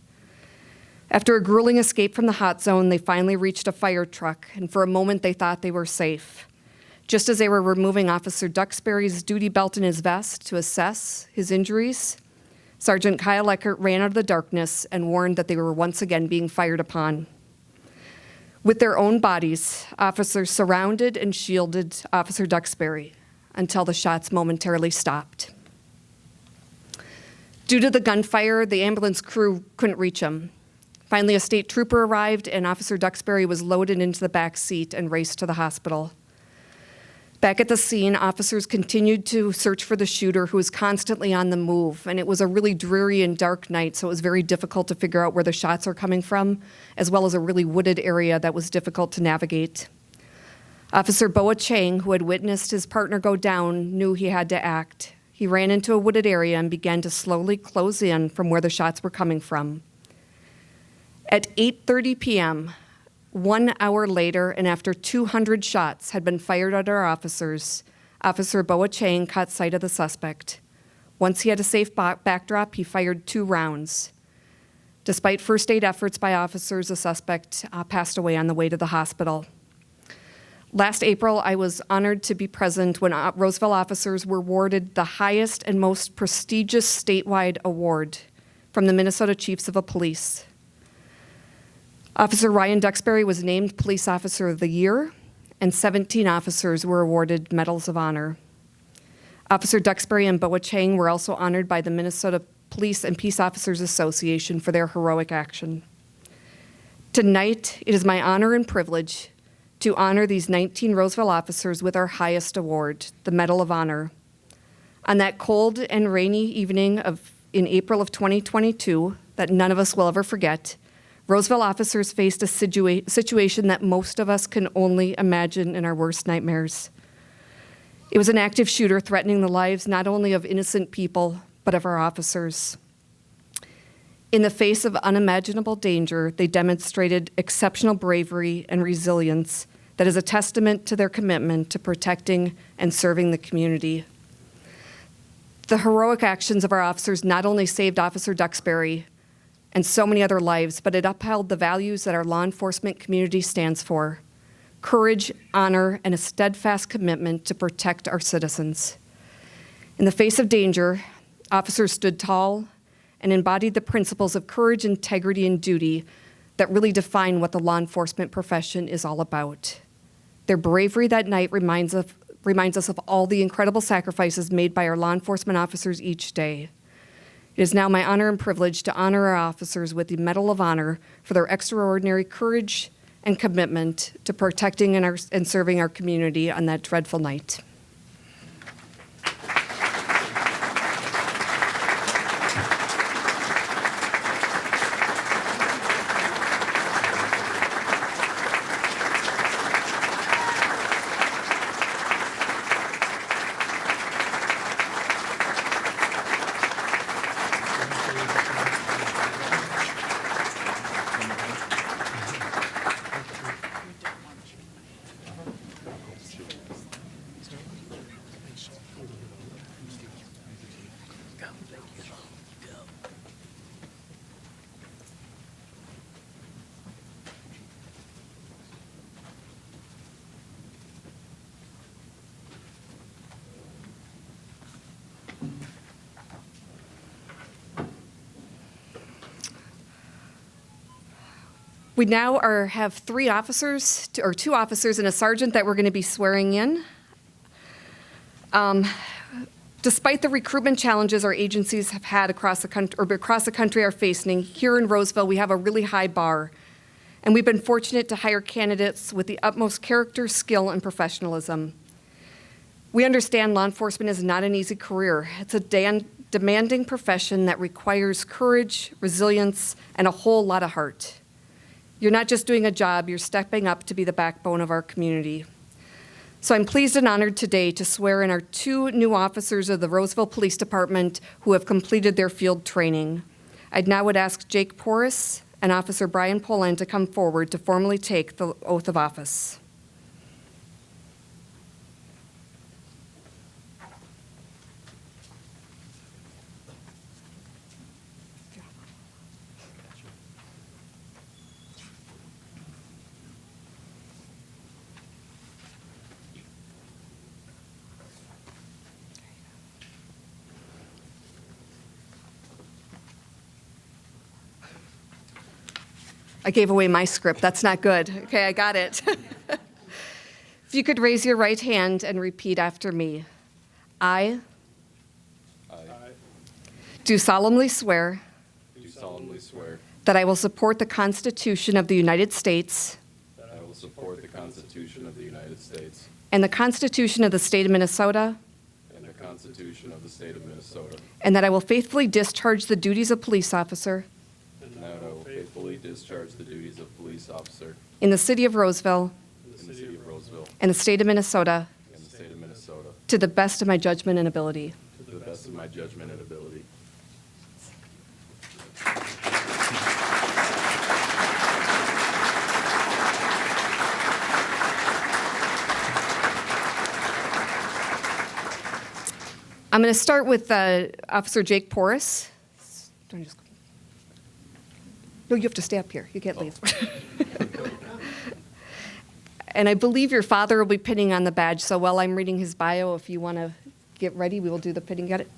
After a grueling escape from the hot zone, they finally reached a fire truck, and for a moment they thought they were safe. Just as they were removing Officer Duxbury's duty belt and his vest to assess his injuries, Sergeant Kyle Eckert ran out of the darkness and warned that they were once again being fired upon. With their own bodies, officers surrounded and shielded Officer Duxbury until the shots momentarily stopped. Due to the gunfire, the ambulance crew couldn't reach him. Finally, a state trooper arrived, and Officer Duxbury was loaded into the back seat and raced to the hospital. Back at the scene, officers continued to search for the shooter, who was constantly on the move, and it was a really dreary and dark night, so it was very difficult to figure out where the shots are coming from, as well as a really wooded area that was difficult to navigate. Officer Boa Chang, who had witnessed his partner go down, knew he had to act. He ran into a wooded area and began to slowly close in from where the shots were coming from. At 8:30 p.m., 1 hour later, and after 200 shots had been fired at our officers, Officer Boa Chang caught sight of the suspect. Once he had a safe backdrop, he fired 2 rounds. Despite first aid efforts by officers, the suspect passed away on the way to the hospital. Last April, I was honored to be present when Roseville officers were awarded the highest and most prestigious statewide award from the Minnesota Chiefs of Police. Officer Ryan Duxbury was named Police Officer of the Year, and 17 officers were awarded Medals of Honor. Officer Duxbury and Boa Chang were also honored by the Minnesota Police and Peace Officers Association for their heroic action. Tonight, it is my honor and privilege to honor these 19 Roseville officers with our highest award, the Medal of Honor. On that cold and rainy evening in April of 2022, that none of us will ever forget, Roseville officers faced a situation that most of us can only imagine in our worst nightmares. It was an active shooter threatening the lives not only of innocent people, but of our officers. In the face of unimaginable danger, they demonstrated exceptional bravery and resilience that is a testament to their commitment to protecting and serving the community. The heroic actions of our officers not only saved Officer Duxbury and so many other lives, but it upheld the values that our law enforcement community stands for: courage, honor, and a steadfast commitment to protect our citizens. In the face of danger, officers stood tall and embodied the principles of courage, integrity, and duty that really define what the law enforcement profession is all about. Their bravery that night reminds us of all the incredible sacrifices made by our law enforcement officers each day. It is now my honor and privilege to honor our officers with the Medal of Honor for their extraordinary courage and commitment to protecting and serving our community on that dreadful night. We now have two officers and a sergeant that we're going to be swearing in. Despite the recruitment challenges our agencies have had across the country are facing, here in Roseville, we have a really high bar. And we've been fortunate to hire candidates with the utmost character, skill, and professionalism. We understand law enforcement is not an easy career. It's a demanding profession that requires courage, resilience, and a whole lot of heart. You're not just doing a job, you're stepping up to be the backbone of our community. So I'm pleased and honored today to swear in our two new officers of the Roseville Police Department who have completed their field training. I now would ask Jake Porras and Officer Brian Poland to come forward to formally take the oath of office. I gave away my script. That's not good. Okay, I got it. If you could raise your right hand and repeat after me. I do solemnly swear that I will support the Constitution of the United States and the Constitution of the State of Minnesota, and that I will faithfully discharge the duties of police officer in the city of Roseville and the state of Minnesota to the best of my judgment and ability. I'm going to start with Officer Jake Porras. No, you have to stay up here. You can't leave. And I believe your father will be pinning on the badge, so while I'm reading his bio, if you want to get ready, we will do the pinning. Got it?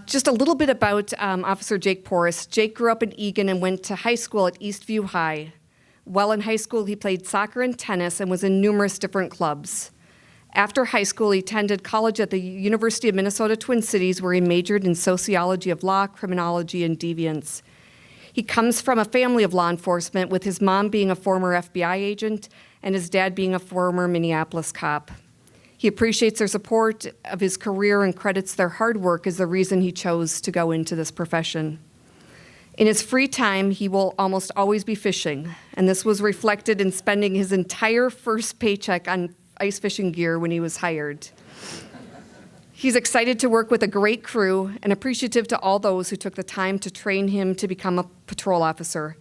Just a little bit about Officer Jake Porras. Jake grew up in Eagan and went to high school at Eastview High. While in high school, he played soccer and tennis and was in numerous different clubs. After high school, he attended college at the University of Minnesota Twin Cities, where he majored in sociology of law, criminology, and deviance. He comes from a family of law enforcement, with his mom being a former FBI agent and his dad being a former Minneapolis cop. He appreciates their support of his career and credits their hard work as the reason he chose to go into this profession. In his free time, he will almost always be fishing, and this was reflected in spending his entire first paycheck on ice fishing gear when he was hired. He's excited to work with a great crew and appreciative to all those who took the time to train him to become a patrol officer.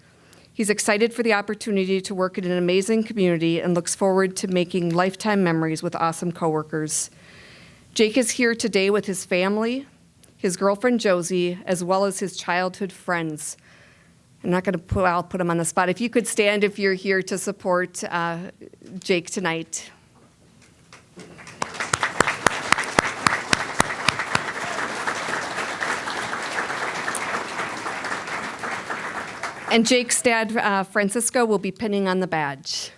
He's excited for the opportunity to work in an amazing community and looks forward to making lifetime memories with awesome coworkers. Jake is here today with his family, his girlfriend Josie, as well as his childhood friends. I'll put him on the spot. If you could stand if you're here to support Jake tonight. And Jake's dad, Francisco, will be pinning on the badge.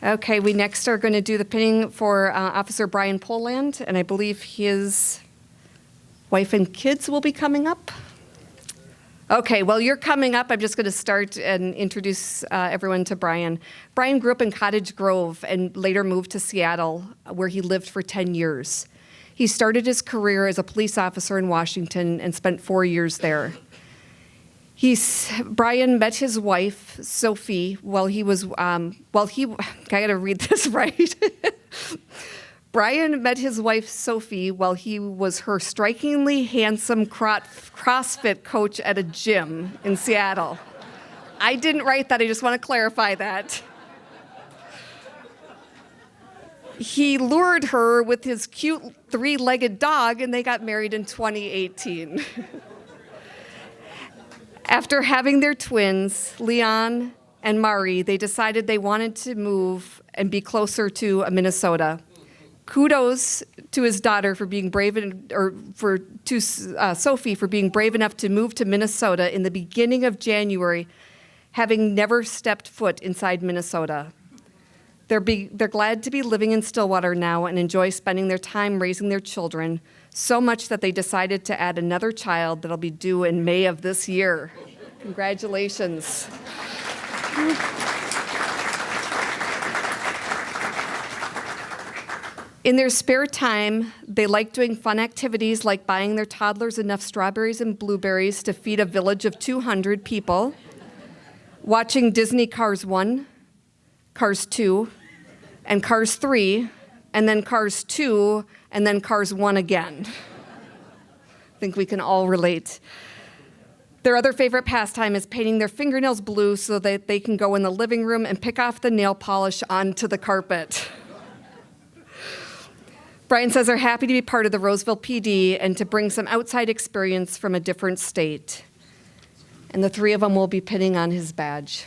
Okay, we next are going to do the pinning for Officer Brian Poland, and I believe his wife and kids will be coming up. Okay, well, you're coming up. I'm just going to start and introduce everyone to Brian. Brian grew up in Cottage Grove and later moved to Seattle, where he lived for 10 years. He started his career as a police officer in Washington and spent 4 years there. Brian met his wife, Sophie, I gotta read this right. Brian met his wife, Sophie, while he was her strikingly handsome CrossFit coach at a gym in Seattle. I didn't write that. I just want to clarify that. He lured her with his cute three-legged dog, and they got married in 2018. After having their twins, Leon and Mari, they decided they wanted to move and be closer to Minnesota. Kudos to his daughter for being brave, Sophie for being brave enough to move to Minnesota in the beginning of January, having never stepped foot inside Minnesota. They're glad to be living in Stillwater now and enjoy spending their time raising their children, so much that they decided to add another child that'll be due in May of this year. Congratulations. In their spare time, they like doing fun activities like buying their toddlers enough strawberries and blueberries to feed a village of 200 people, watching Disney Cars 1, Cars 2, and Cars 3, and then Cars 2, and then Cars 1 again. I think we can all relate. Their other favorite pastime is painting their fingernails blue so that they can go in the living room and pick off the nail polish onto the carpet. Brian says they're happy to be part of the Roseville PD and to bring some outside experience from a different state. And the three of them will be pinning on his badge.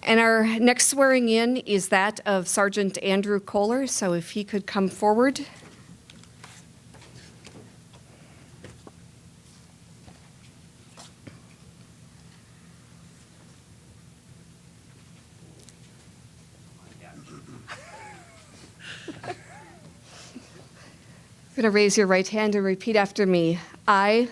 And our next swearing in is that of Sergeant Andrew Kohler, so if he could come forward. You're going to raise your right hand and repeat after me. I,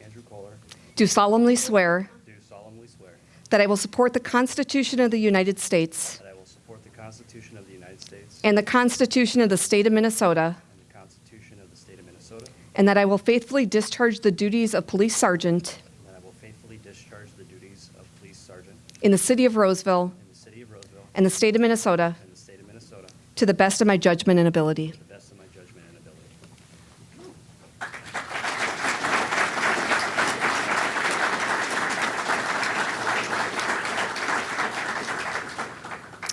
Andrew Kohler, do solemnly swear do solemnly swear that I will support the Constitution of the United States that I will support the Constitution of the United States and the Constitution of the State of Minnesota, and the Constitution of the State of Minnesota, and that I will faithfully discharge the duties of police sergeant and that I will faithfully discharge the duties of police sergeant in the city of Roseville in the city of Roseville and the state of Minnesota and the state of Minnesota to the best of my judgment and ability. to the best of my judgment and ability.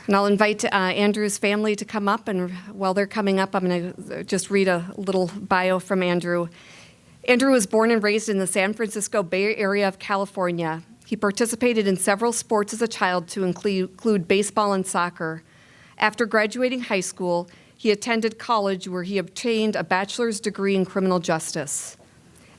And I'll invite Andrew's family to come up, and while they're coming up, I'm going to just read a little bio from Andrew. Andrew was born and raised in the San Francisco Bay Area of California. He participated in several sports as a child to include baseball and soccer. After graduating high school, he attended college where he obtained a bachelor's degree in criminal justice.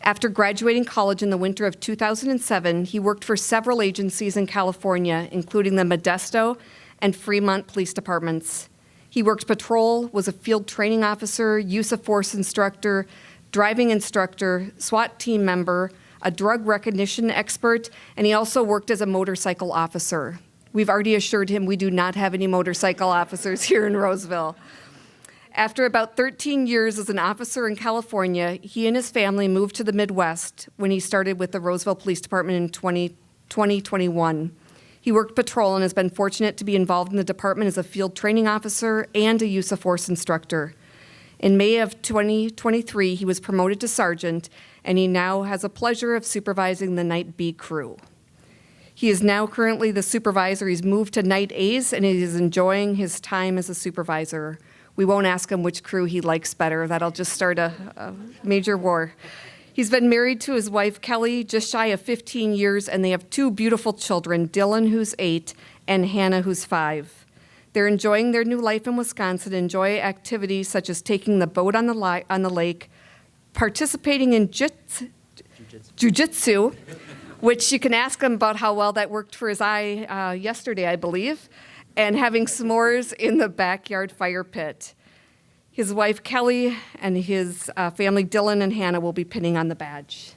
After graduating college in the winter of 2007, he worked for several agencies in California, including the Modesto and Fremont police departments. He worked patrol, was a field training officer, use of force instructor, driving instructor, SWAT team member, a drug recognition expert, and he also worked as a motorcycle officer. We've already assured him we do not have any motorcycle officers here in Roseville. After about 13 years as an officer in California, he and his family moved to the Midwest when he started with the Roseville Police Department in 2021. He worked patrol and has been fortunate to be involved in the department as a field training officer and a use of force instructor. In May of 2023, he was promoted to sergeant, and he now has the pleasure of supervising the Night B crew. He is now currently the supervisor. He's moved to Night A's, and he is enjoying his time as a supervisor. We won't ask him which crew he likes better. That'll just start a major war. He's been married to his wife, Kelly, just shy of 15 years, and they have two beautiful children, Dylan, who's 8, and Hannah, who's 5. They're enjoying their new life in Wisconsin, enjoy activities such as taking the boat on the lake, participating in jiu-jitsu, which you can ask him about how well that worked for his eye yesterday, I believe, and having s'mores in the backyard fire pit. His wife Kelly and his family Dylan and Hannah will be pinning on the badge.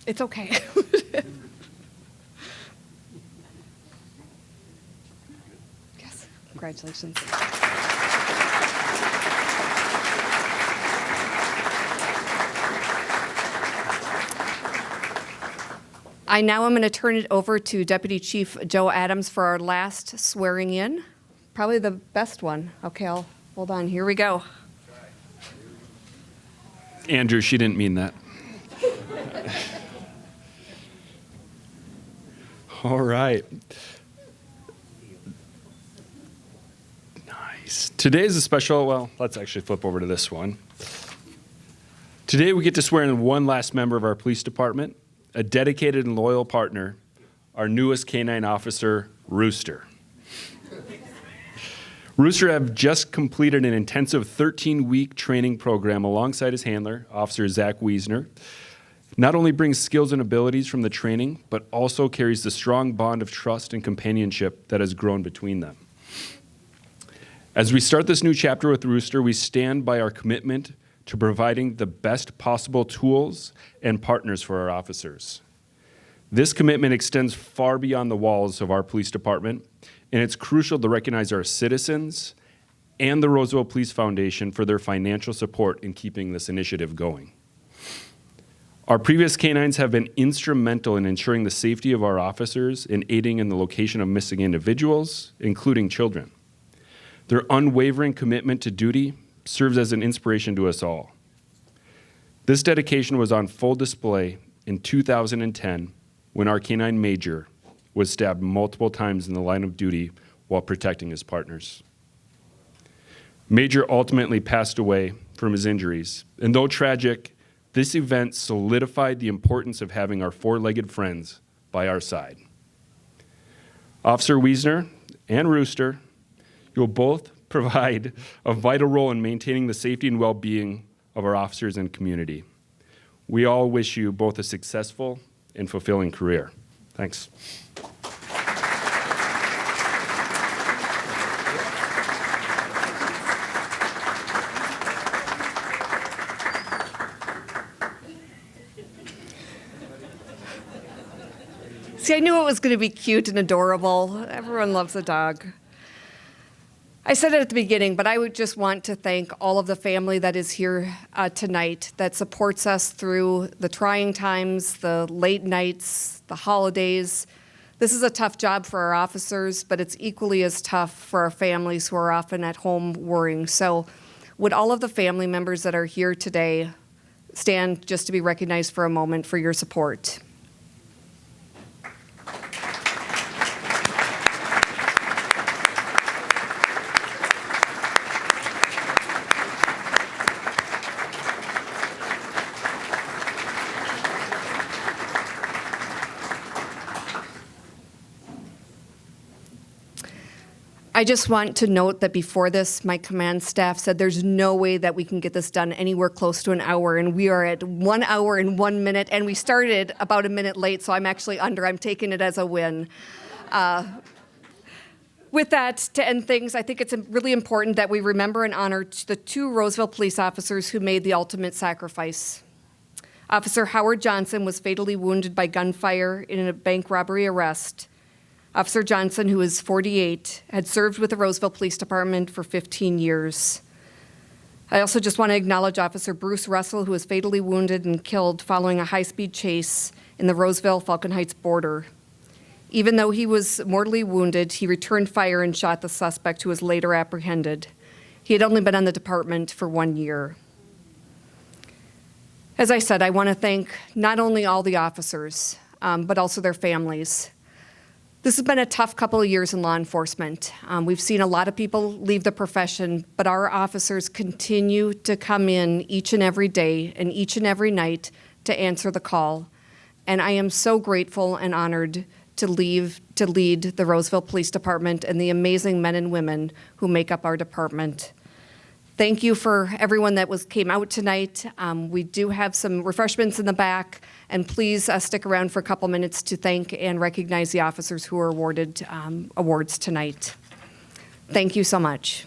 It's okay. Yes, congratulations. I now am going to turn it over to Deputy Chief Joe Adams for our last swearing in. Probably the best one. Okay, hold on. Here we go. Andrew, she didn't mean that. All right. Nice. Today is a special, well, let's actually flip over to this one. Today we get to swear in one last member of our police department, a dedicated and loyal partner, our newest canine officer, Rooster. Rooster have just completed an intensive 13-week training program alongside his handler, Officer Zach Wiesner. Not only brings skills and abilities from the training, but also carries the strong bond of trust and companionship that has grown between them. As we start this new chapter with Rooster, we stand by our commitment to providing the best possible tools and partners for our officers. This commitment extends far beyond the walls of our police department, and it's crucial to recognize our citizens and the Roseville Police Foundation for their financial support in keeping this initiative going. Our previous canines have been instrumental in ensuring the safety of our officers and aiding in the location of missing individuals, including children. Their unwavering commitment to duty serves as an inspiration to us all. This dedication was on full display in 2010 when our canine Major was stabbed multiple times in the line of duty while protecting his partners. Major ultimately passed away from his injuries, and though tragic, this event solidified the importance of having our four-legged friends by our side. Officer Wiesner and Rooster, you'll both provide a vital role in maintaining the safety and well-being of our officers and community. We all wish you both a successful and fulfilling career. Thanks. See, I knew it was going to be cute and adorable. Everyone loves a dog. I said it at the beginning, but I would just want to thank all of the family that is here tonight that supports us through the trying times, the late nights, the holidays. This is a tough job for our officers, but it's equally as tough for our families who are often at home worrying. So would all of the family members that are here today stand just to be recognized for a moment for your support? I just want to note that before this, my command staff said there's no way that we can get this done anywhere close to an hour, and we are at 1 hour and 1 minute, and we started about a minute late, so I'm actually under. I'm taking it as a win. With that, to end things, I think it's really important that we remember and honor the 2 Roseville police officers who made the ultimate sacrifice. Officer Howard Johnson was fatally wounded by gunfire in a bank robbery arrest. Officer Johnson, who is 48, had served with the Roseville Police Department for 15 years. I also just want to acknowledge Officer Bruce Russell, who was fatally wounded and killed following a high-speed chase in the Roseville-Falcon Heights border. Even though he was mortally wounded, he returned fire and shot the suspect, who was later apprehended. He had only been on the department for 1 year. As I said, I want to thank not only all the officers, but also their families. This has been a tough couple of years in law enforcement. We've seen a lot of people leave the profession, but our officers continue to come in each and every day and each and every night to answer the call. And I am so grateful and honored to lead the Roseville Police Department and the amazing men and women who make up our department. Thank you for everyone that came out tonight. We do have some refreshments in the back, and please stick around for a couple minutes to thank and recognize the officers who were awarded awards tonight. Thank you so much.